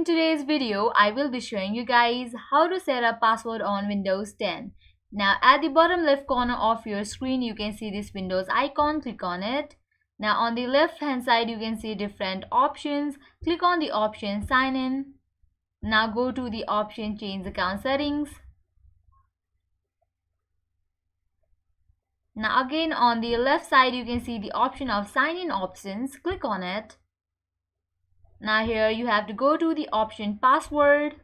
in today's video, I will be showing you guys how to set a password on Windows 10. Now at the bottom left corner of your screen, you can see this Windows icon. Click on it. Now on the left hand side, you can see different options. Click on the option Sign In. Now go to the option Change Account Settings. Now again on the left side, you can see the option of Sign In Options. Click on it. Now here you have to go to the option Password.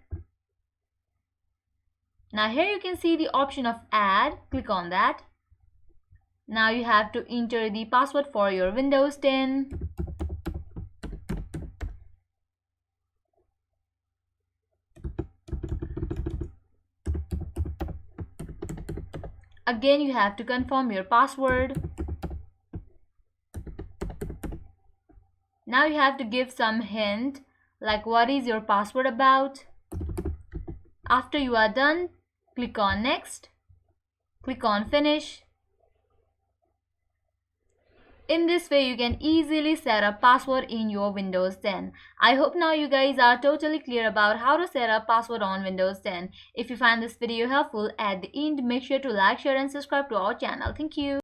Now here you can see the option of Add. Click on that. Now you have to enter the password for your Windows 10. Again, you have to confirm your password. Now you have to give some hint like what is your password about. After you are done, click on Next. Click on Finish. In this way, you can easily set a password in your Windows 10. I hope now you guys are totally clear about how to set a password on Windows 10. If you find this video helpful, at the end, make sure to like, share and subscribe to our channel. Thank you.